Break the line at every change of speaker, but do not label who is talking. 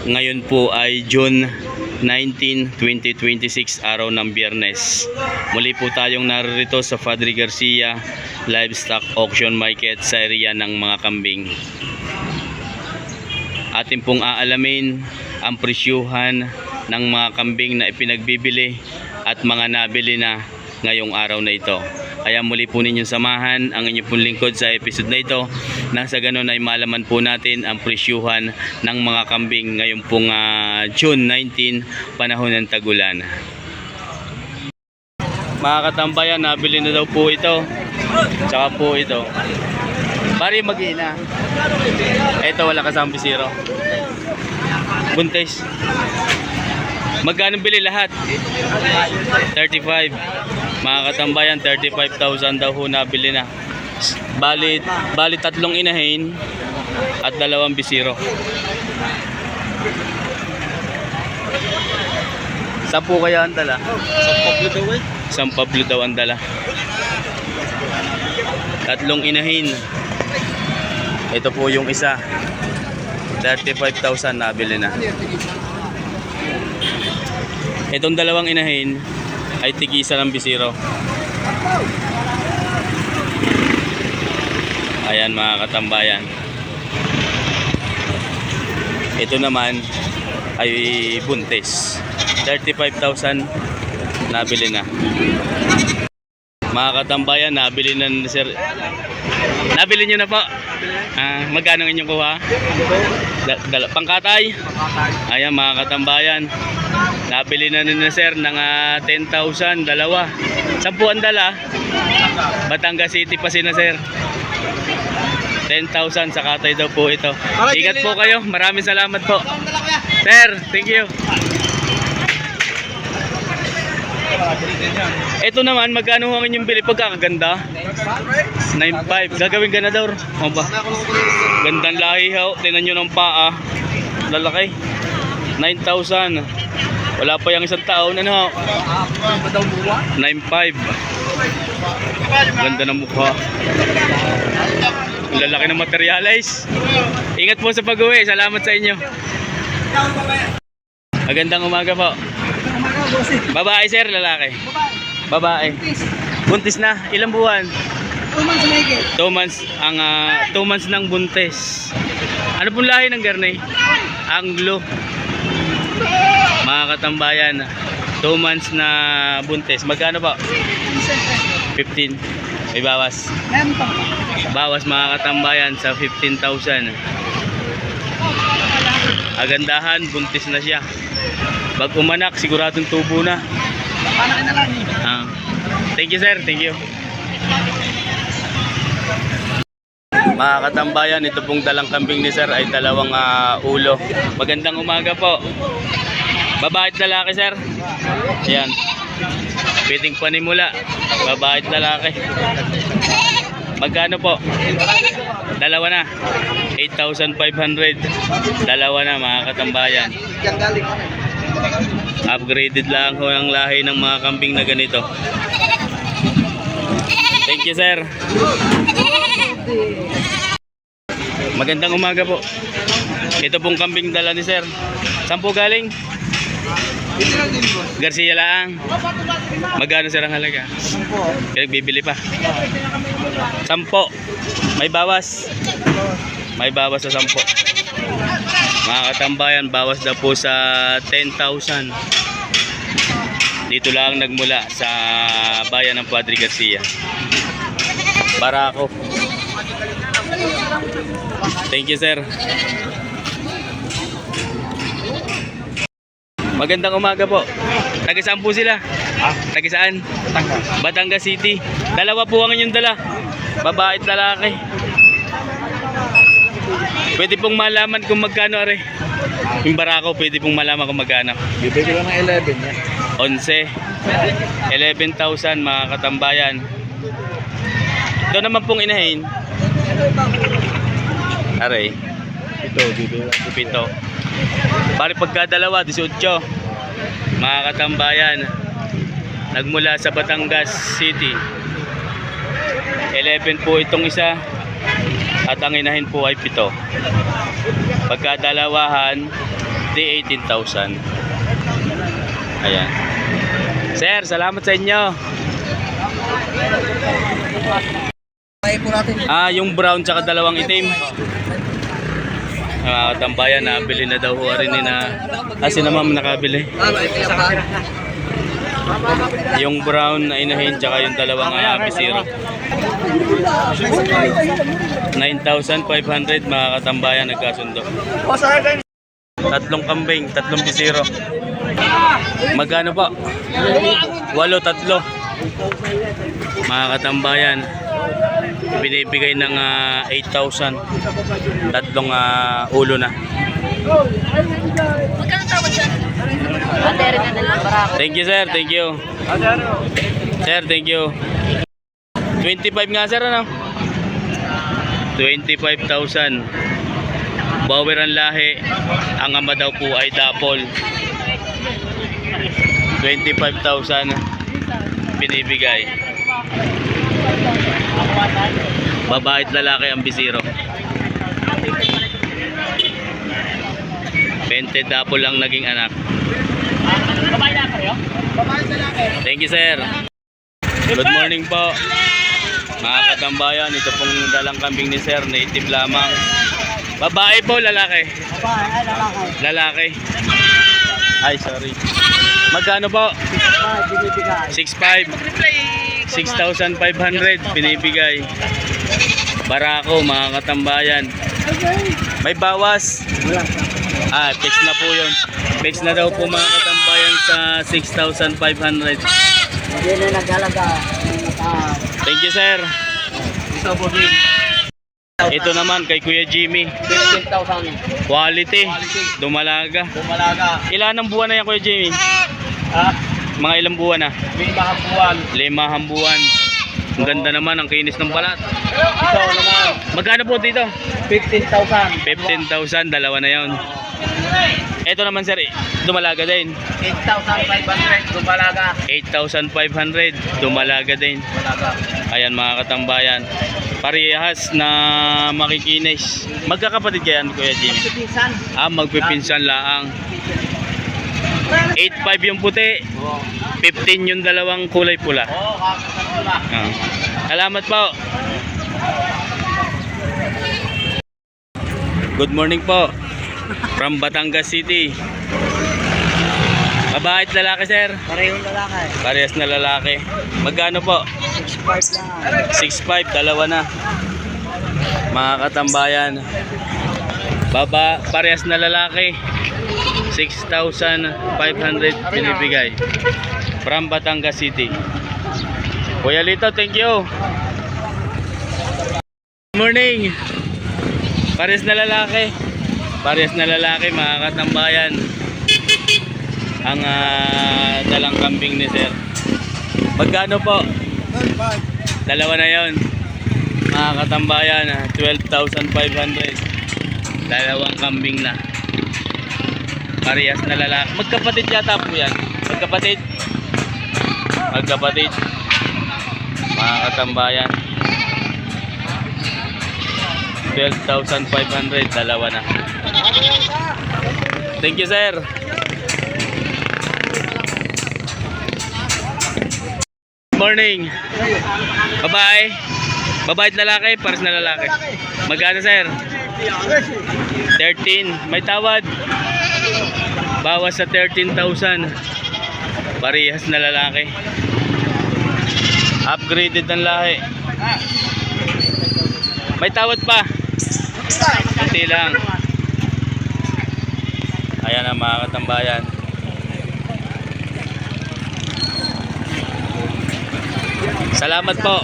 Ngayon po ay June 19, 2026, araw ng Biyernes. Muli po tayong narito sa Padre Garcia Livestock Auction Market sa area ng mga kambing. Atin pong aalamin ang presyuhan ng mga kambing na ipinagbibili at mga nabili na ngayong araw na ito. Kaya muli po ninyong samahan ang inyong pong lingkod sa episode na ito, nang sa ganun ay malaman po natin ang presyuhan ng mga kambing ngayong pong June 19, panahon ng tagulan. Mga katambayan, nabili na daw po ito. Tsaka po ito. Pari mag-ina. Ito wala kasama bisiro. Buntis. Magkano bili lahat? 35. Mga katambayan, 35,000 daw ho nabili na. Bali tatlong inahin at dalawang bisiro. 10 kaya ang dala? San Pablo daw ang dala. Tatlong inahin. Ito po yung isa. 35,000 nabili na. Itong dalawang inahin ay tig-isa ng bisiro. Ayan mga katambayan. Ito naman ay buntis. 35,000 nabili na. Mga katambayan, nabili na ni sir. Nabili nyo na po? Magkano inyong kuha? Pangkatay? Ayan mga katambayan, nabili na ni sir ng 10,000, dalawa. 10 ang dala. Batangas City pa sina sir. 10,000 sa katay daw po ito. Ingat po kayo. Maraming salamat po. Sir, thank you. Ito naman, magkano ang inyong bili? Pagkakaganda? 9.5. Gagawin ganador. O ba? Gandang lahi ho. Tinan nyo ng paa. Lalaki. 9,000. Wala pa yung isang taon. Ano ho? 9.5. Ganda ng mukha. Lalaki ng materialize. Ingat po sa pag-uwi. Salamat sa inyo. Magandang umaga po. Babae sir, lalaki? Babae. Buntis na. Ilang buwan? 2 months. 2 months ng buntis. Ano pong lahi ng garnay? Anglo. Mga katambayan, 2 months na buntis. Magkano po? 15. May bawas. Bawas mga katambayan sa 15,000. Agandahan, buntis na siya. Pag umanak, siguradong tubo na. Thank you sir, thank you. Mga katambayan, ito pong dalang kambing ni sir ay dalawang ulo. Magandang umaga po. Babae at lalaki sir. Ayan. Pwedeng panimula. Babae at lalaki. Magkano po? Dalawa na. 8,500. Dalawa na mga katambayan. Upgraded lang ho ang lahi ng mga kambing na ganito. Thank you sir. Magandang umaga po. Ito pong kambing dala ni sir. Saan po galing? Garcia lang. Magkano sir ang halaga? Kaya bibili pa. 10. May bawas. May bawas sa 10. Mga katambayan, bawas na po sa 10,000. Dito lang nagmula sa bayan ng Padre Garcia, Barako. Thank you sir. Magandang umaga po. Taga saan po sila? Taga saan? Batangas City. Dalawa po ang inyong dala. Babae at lalaki. Pwede pong malaman kung magkano are. Yung Barako, pwede pong malaman kung magkano.
Bibigay ko ng 11 yan.
11. 11,000 mga katambayan. Ito naman pong inahin. Aray.
Ito, bibigay ko.
7. Pari pagkadalawa, 18. Mga katambayan, nagmula sa Batangas City. 11 po itong isa. At ang inahin po ay 7. Pagkadalawahan, Di 18,000. Ayan. Sir, salamat sa inyo. Yung brown tsaka dalawang itim. Tambayan, nabili na daw ho rin na. Kasi naman nakabili. Yung brown na inahin tsaka yung dalawang bisiro. 9,500 mga katambayan nagkasundo. Tatlong kambing, tatlong bisiro. Magkano po? 8, 3. Mga katambayan, binibigay ng 8,000. Tatlong ulo na.
Magkano tawad dyan?
Thank you sir, thank you. Sir, thank you. 25 nga sir, ano? 25,000. Bower ang lahi. Ang ama daw po ay Dapol. 25,000 binibigay. Babae at lalaki ang bisiro. 20 Dapol lang naging anak. Thank you sir. Good morning po mga katambayan. Ito pong dalang kambing ni sir, native lamang. Babae po, lalaki? Lalaki. Ay, sorry. Magkano po? 6,500. 6,500 binibigay. Barako mga katambayan. May bawas. Fix na po yun. Fix na daw po mga katambayan sa 6,500.
Hindi na nag-alaga.
Thank you sir. Ito naman kay Kuya Jimmy.
15,000.
Quality. Dumalaga. Ilan ang buwan na yan Kuya Jimmy? Mga ilang buwan na? 5 buwan. Ang ganda naman, ang kinis ng balat.
Ito naman.
Magkano po dito?
15,000.
15,000, dalawa na yon. Ito naman sir, dumalaga din.
8,500. Gumalaga.
8,500, dumalaga din. Ayan mga katambayan. Parehas na makikinis. Magkakapatid kaya Kuya Jimmy?
Pinsan.
Magpipinsan laang. 8,500 yung puti. 15 yung dalawang kulay pula. Salamat po. Good morning po. From Batangas City. Babae at lalaki sir?
Parehong lalaki.
Parehas na lalaki. Magkano po?
6,500 lang.
6,500, dalawa na. Mga katambayan. Parehas na lalaki. 6,500 binibigay. From Batangas City. Kuya Lito, thank you. Good morning. Parehas na lalaki. Parehas na lalaki mga katambayan. Ang dalang kambing ni sir. Magkano po? Dalawa na yon. Mga katambayan, 12,500. Dalawang kambing na. Parehas na lalaki. Magkapatid yata po yan. Magkapatid. Magkapatid. Mga katambayan. 12,500. Dalawa na. Thank you sir. Morning. Babae. Babae at lalaki, pares na lalaki. Magkano sir? 13. May tawad. Bawas sa 13,000. Parehas na lalaki. Upgraded ng lahi. May tawad pa. Kunti lang. Ayan ang mga katambayan. Salamat po.